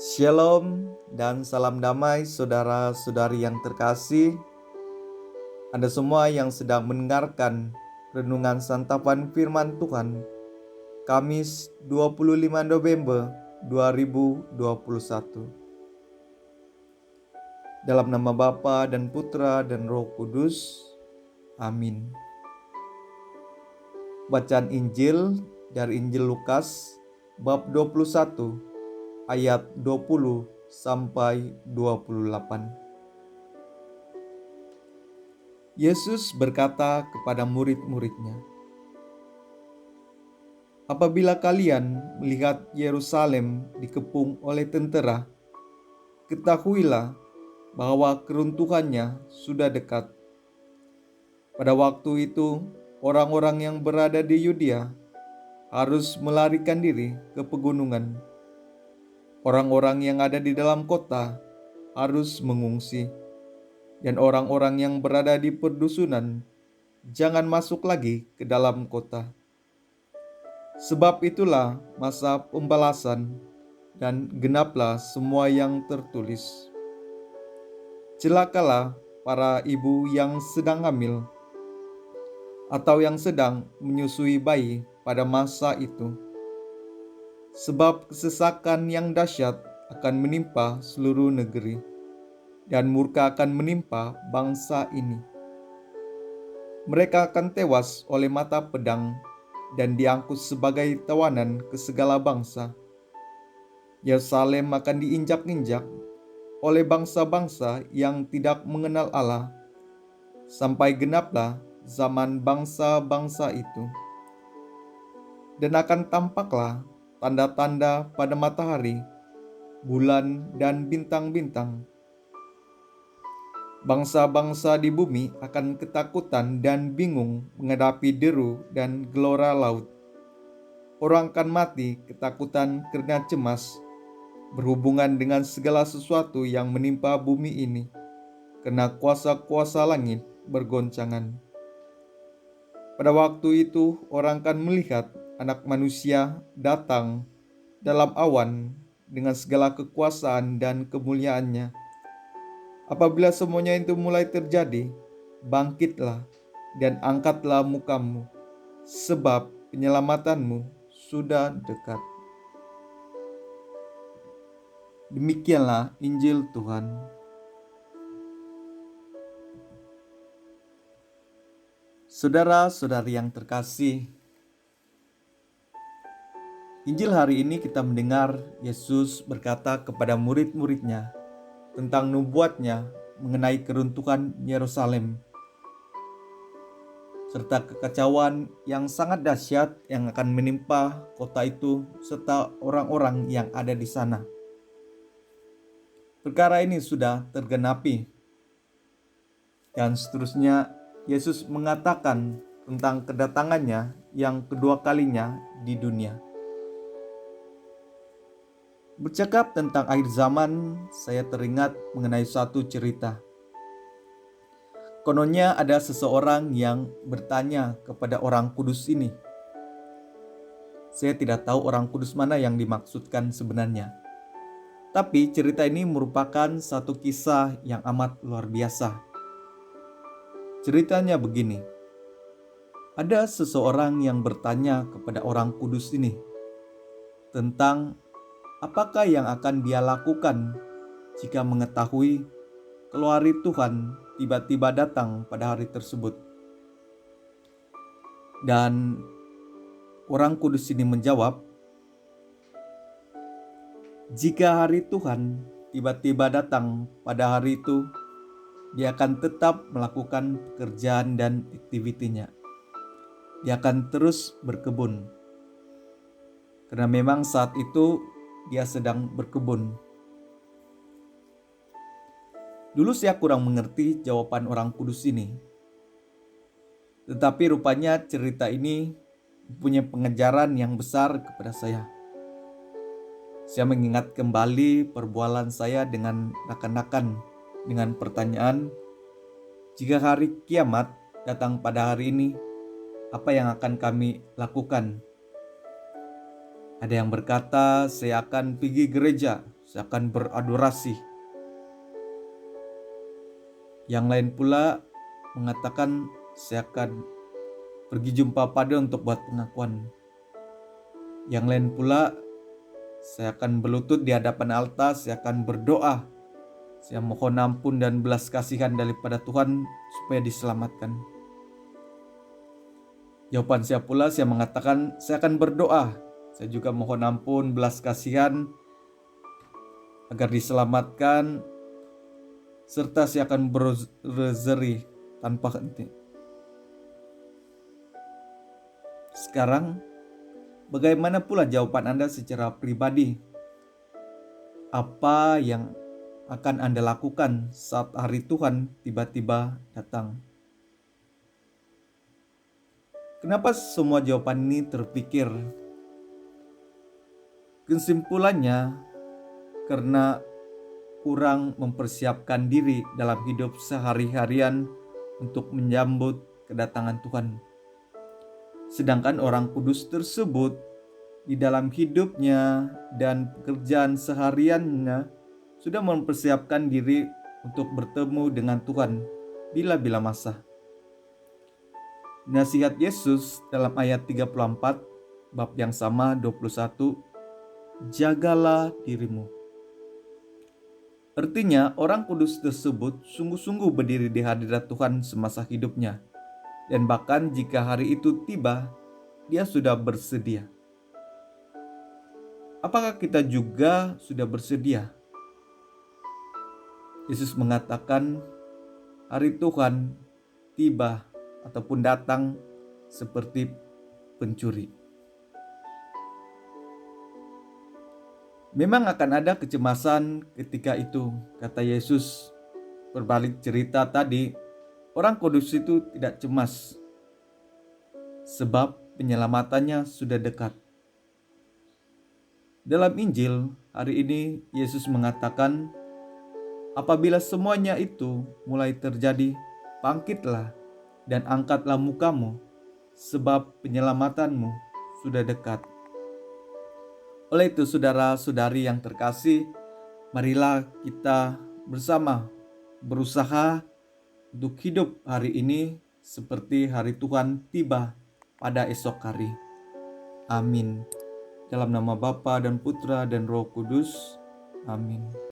Shalom dan salam damai saudara-saudari yang terkasih. Anda semua yang sedang mendengarkan renungan santapan firman Tuhan Kamis 25 November 2021. Dalam nama Bapa dan Putra dan Roh Kudus. Amin. Bacaan Injil dari Injil Lukas bab 21 ayat 20 sampai 28. Yesus berkata kepada murid-muridnya, "Apabila kalian melihat Yerusalem dikepung oleh tentara, ketahuilah bahwa keruntuhannya sudah dekat. Pada waktu itu, orang-orang yang berada di Yudea harus melarikan diri ke pegunungan. Orang-orang yang ada di dalam kota harus mengungsi, dan orang-orang yang berada di perdusunan jangan masuk lagi ke dalam kota. Sebab itulah masa pembalasan, dan genaplah semua yang tertulis. Celakalah para ibu yang sedang hamil atau yang sedang menyusui bayi pada masa itu, sebab kesesakan yang dahsyat akan menimpa seluruh negeri, dan murka akan menimpa bangsa ini. Mereka akan tewas oleh mata pedang dan diangkut sebagai tawanan ke segala bangsa. Yerusalem akan diinjak-injak oleh bangsa-bangsa yang tidak mengenal Allah, sampai genaplah zaman bangsa-bangsa itu. Dan akan tampaklah tanda-tanda pada matahari, bulan, dan bintang-bintang. Bangsa-bangsa di bumi akan ketakutan dan bingung menghadapi deru dan gelora laut. Orang akan mati ketakutan karena cemas berhubungan dengan segala sesuatu yang menimpa bumi ini, karena kuasa-kuasa langit bergoncangan. Pada waktu itu orang akan melihat Anak Manusia datang dalam awan dengan segala kekuasaan dan kemuliaannya. Apabila semuanya itu mulai terjadi, bangkitlah dan angkatlah mukamu, sebab penyelamatanmu sudah dekat." Demikianlah Injil Tuhan. Saudara-saudari yang terkasih, Injil hari ini kita mendengar Yesus berkata kepada murid-muridnya tentang nubuatnya mengenai keruntuhan Yerusalem, serta kekacauan yang sangat dahsyat yang akan menimpa kota itu serta orang-orang yang ada di sana. Perkara ini sudah tergenapi. Dan seterusnya, Yesus mengatakan tentang kedatangannya yang kedua kalinya di dunia. Bercakap tentang akhir zaman, saya teringat mengenai satu cerita. Kononnya ada seseorang yang bertanya kepada orang kudus ini. Saya tidak tahu orang kudus mana yang dimaksudkan sebenarnya. Tapi cerita ini merupakan satu kisah yang amat luar biasa. Ceritanya begini. Ada seseorang yang bertanya kepada orang kudus ini tentang apakah yang akan dia lakukan jika mengetahui kalau hari Tuhan tiba-tiba datang pada hari tersebut. Dan orang kudus ini menjawab, jika hari Tuhan tiba-tiba datang pada hari itu, dia akan tetap melakukan pekerjaan dan aktivitinya. Dia akan terus berkebun. Karena memang saat itu dia sedang berkebun. Dulu saya kurang mengerti jawaban orang kudus ini. Tetapi rupanya cerita ini punya pengejaran yang besar kepada saya. Saya mengingat kembali perbualan saya dengan rekan-rekan dengan pertanyaan, jika hari kiamat datang pada hari ini, apa yang akan kami lakukan? Ada yang berkata, saya akan pergi gereja saya akan beradorasi. Yang lain pula mengatakan, saya akan pergi jumpa Padre untuk buat pengakuan. Yang lain pula, saya akan berlutut di hadapan altar, saya akan berdoa. Saya mohon ampun dan belas kasihan daripada Tuhan supaya diselamatkan. Jawaban saya pula, saya mengatakan saya akan berdoa. Saya juga mohon ampun, belas kasihan agar diselamatkan, serta saya akan berzeri tanpa henti. Sekarang, bagaimana pula jawaban Anda secara pribadi? Apa yang akan Anda lakukan saat hari Tuhan tiba-tiba datang? Kenapa semua jawaban ini terpikir? Kesimpulannya, karena kurang mempersiapkan diri dalam hidup sehari-harian untuk menyambut kedatangan Tuhan. Sedangkan orang kudus tersebut di dalam hidupnya dan pekerjaan sehariannya sudah mempersiapkan diri untuk bertemu dengan Tuhan bila-bila masa. Nasihat Yesus dalam ayat 34, bab yang sama 21, jagalah dirimu. Artinya orang kudus tersebut sungguh-sungguh berdiri di hadirat Tuhan semasa hidupnya. Dan bahkan jika hari itu tiba, dia sudah bersedia. Apakah kita juga sudah bersedia? Yesus mengatakan hari Tuhan tiba ataupun datang seperti pencuri. Memang akan ada kecemasan ketika itu, kata Yesus. Berbalik cerita tadi, orang kudus itu tidak cemas, sebab penyelamatannya sudah dekat. Dalam Injil hari ini, Yesus mengatakan, apabila semuanya itu mulai terjadi, bangkitlah dan angkatlah mukamu, sebab penyelamatanmu sudah dekat. Oleh itu, saudara-saudari yang terkasih, marilah kita bersama berusaha untuk hidup hari ini seperti hari Tuhan tiba pada esok hari. Amin. Dalam nama Bapa dan Putra dan Roh Kudus. Amin.